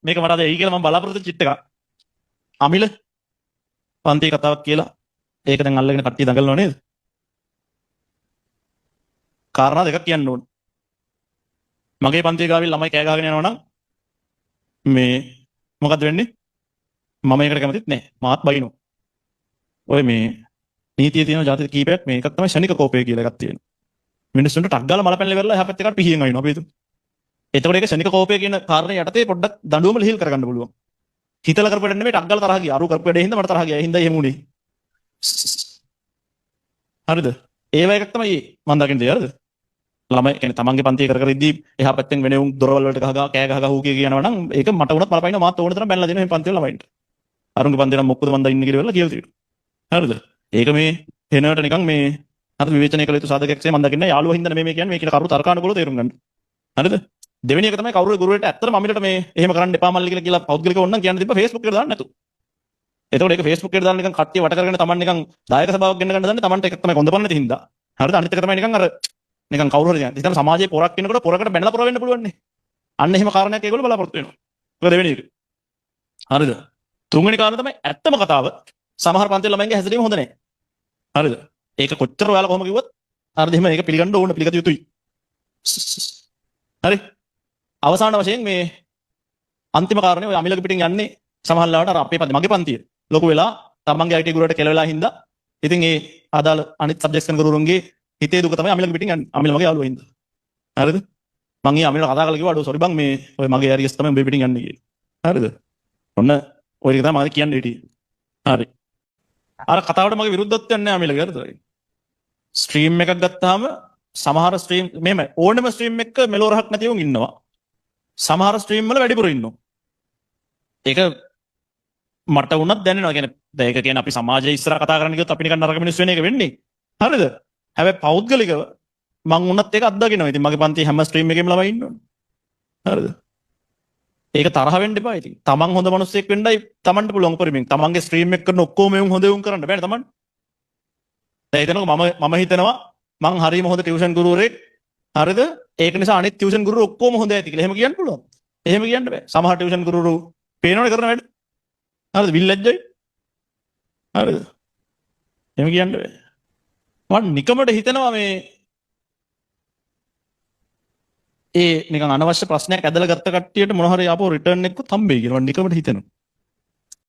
මේක මට අද එයි කියලා මම බලාපොරොත්තු චිට් එකක්. අමිල පන්ති කතාවක් කියලා. ඒක දැන් අල්ලගෙන කට්ටිය දඟලනව නේද? කාරණා දෙකක් කියන්න ඕන. මගේ පන්තියේ ගාවින් ළමයි කෑ ගහගෙන යනවා නම් මේ මොකද්ද වෙන්නේ? මම ඒකට කැමතිත් නැහැ. මාත් බයිනෝ. ඔය මේ නීතියේ තියෙන જાති කීපයක් මේ එකක් තමයි ශනික කෝපය කියලා එකක් තියෙනවා. මිනිස්සුන්ට ටක් ගාලා මල පැනලා ඉවරලා එහා පැත්තේ කාට පිහියෙන් අයින්නවා අපි හිතමු. එතකොට ඒක ශනික කෝපය කියන කාරණේ යටතේ පොඩ්ඩක් දඬුවම ලිහිල් කරගන්න පුළුවන්. හිතලා කරපු වැඩ නෙමෙයි ටක් ගාලා තරහ ගියා. අරු කරපු වැඩේ හින්දා මට තරහ ගියා. ඒ හින්දා එහෙම උනේ. හරිද? ඒව එකක් තමයි මම දකින්න දෙය හරිද? ළමයි කියන්නේ තමන්ගේ පන්තිය කර කර ඉද්දී එහා පැත්තෙන් වෙන උන් දොරවල් වලට ගහ කෑ ගහ හූ කියනවා නම් ඒක මට උනත් බලපයින් මාත් ඕන තරම් බැලලා දෙනවා මේ පන්තිවල ළමයින්ට. අරුන්ගේ පන්තිය නම් මොකද මන් දා ඉන්නේ කියලා කියලා තියෙනවා. හරිද? ඒක මේ වෙනවට නිකන් මේ අර විවේචනය කළ යුතු සාධකයක් මම දකින්නේ යාළුවා හින්දා මේ කියන්නේ මේ කියන කරු තර්කානුකූලව තේරුම් ගන්න. හරිද? දෙවෙනි එක තමයි කවුරු ගුරුවරට ඇත්තටම අමිලට මේ එහෙම කරන්න එපා මල්ලි කියලා පෞද්ගලිකව ඕනනම් කියන්න තිබ්බා Facebook එකට දාන්න නැතු. එතකොට ඒක Facebook එකට දාන්න නිකන් කට්ටිය වට කරගෙන තමන් නිකන් දායක සභාවක් ගෙන්න ගන්න දන්නේ තමන්ට එකක් තමයි කොන්දපන්න නැති හින්දා. හරිද? අනිත් එක තමයි නිකන් අර නිකන් කවුරු හරි කියන්නේ. හිතන්න සමාජයේ පොරක් වෙනකොට පොරකට බැනලා පොර වෙන්න පුළුවන් නේ. අන්න එහෙම කාරණයක් ඒගොල්ලෝ බලාපොරොත්තු වෙනවා. ඒක දෙවෙනි එක. හරිද? තුන්වෙනි කාරණා තමයි ඇත්තම කතාව. සමහර පන්තිවල ළමයින්ගේ හැසිරීම හොඳ නැහැ. හරිද? ඒක කොච්චර ඔයාලා කොහොම කිව්වත් හරිද එහෙම ඒක පිළිගන්න ඕන පිළිගත යුතුයි. හරි? අවසාන වශයෙන් මේ අන්තිම කාරණේ ඔය අමිලගේ පිටින් යන්නේ සමහරවිට අර අපේ මගේ පන්තිය ලොකු වෙලා තමන්ගේ IT ගුරුවරට කෙලවෙලා හින්දා ඉතින් ඒ ආදාළ අනිත් සබ්ජෙක්ට්ස් කරන ගුරුවරුන්ගේ හිතේ දුක තමයි අමිලගේ පිටින් යන්නේ. අමිල මගේ යාළුවා හින්දා. හරිද? මං ඊ අමිලට කතා කරලා කිව්වා අඩෝ සෝරි බං මේ ඔය මගේ ඇරියස් තමයි උඹේ පිටින් යන්නේ කියලා. හරිද? ඔන්න ඔය ටික තමයි මම කියන්නේ හිටියේ. හරි. අර කතාවට මගේ විරුද්ධත්වයක් නැහැ අමිලගේ හරිද? ස්ට්‍රීම් එකක් ගත්තාම සමහර ස්ට්‍රීම් මෙහෙම ඕනම ස්ට්‍රීම් එකක මෙලෝ රහක් නැති උන් ඉන්නවා. සමහර ස්ට්‍රීම් වල වැඩිපුර ඉන්නවා. ඒක මට වුණත් දැනෙනවා. කියන්නේ දැන් ඒක කියන්නේ අපි සමාජයේ ඉස්සරහ කතා කරන්න ගියොත් අපි නිකන් නරක මිනිස්සු වෙන එක වෙන්නේ. හරිද? හැබැයි පෞද්ගලිකව මං වුණත් ඒක අත්දකිනවා. ඉතින් මගේ පන්තියේ හැම ස්ට්‍රීම් එකේම ළමයි ඉන්නවනේ. හරිද? ඒක තරහ වෙන්න එපා ඉතින්. තමන් හොඳ මිනිස්සෙක් වෙන්නයි තමන්ට පුළුවන් උපරිමයෙන්. තමන්ගේ ස්ට්‍රීම් එක කරන ඔක්කොම එවුන් හොඳ එවුන් කරන්න බෑනේ තමන්. දැන් හිතනකො මම හිතනවා මං හරියම හොඳ ටියුෂන් ගුරුවරයෙක්. හරිද? ඒක නිසා අනිත් ටියුෂන් ගුරුවරු ඔක්කොම හොඳ ඇති කියලා. එහෙම කියන්න පුළුවන්. එහෙම කියන්න බෑ. සමහර ටියුෂන් ගුරුවරු පේනවනේ කරන වැඩ. හරිද? විල්ලැජ්ජයි. හරිද? එහෙම කියන්න බෑ. මම නිකමට හිතනවා මේ ඒ නිකන් අනවශ්‍ය ප්‍රශ්නයක් ඇදලා ගත්ත කට්ටියට මොන හරි ආපහු රිටර්න් එකක් හම්බෙයි කියලා මම නිකමට හිතනවා.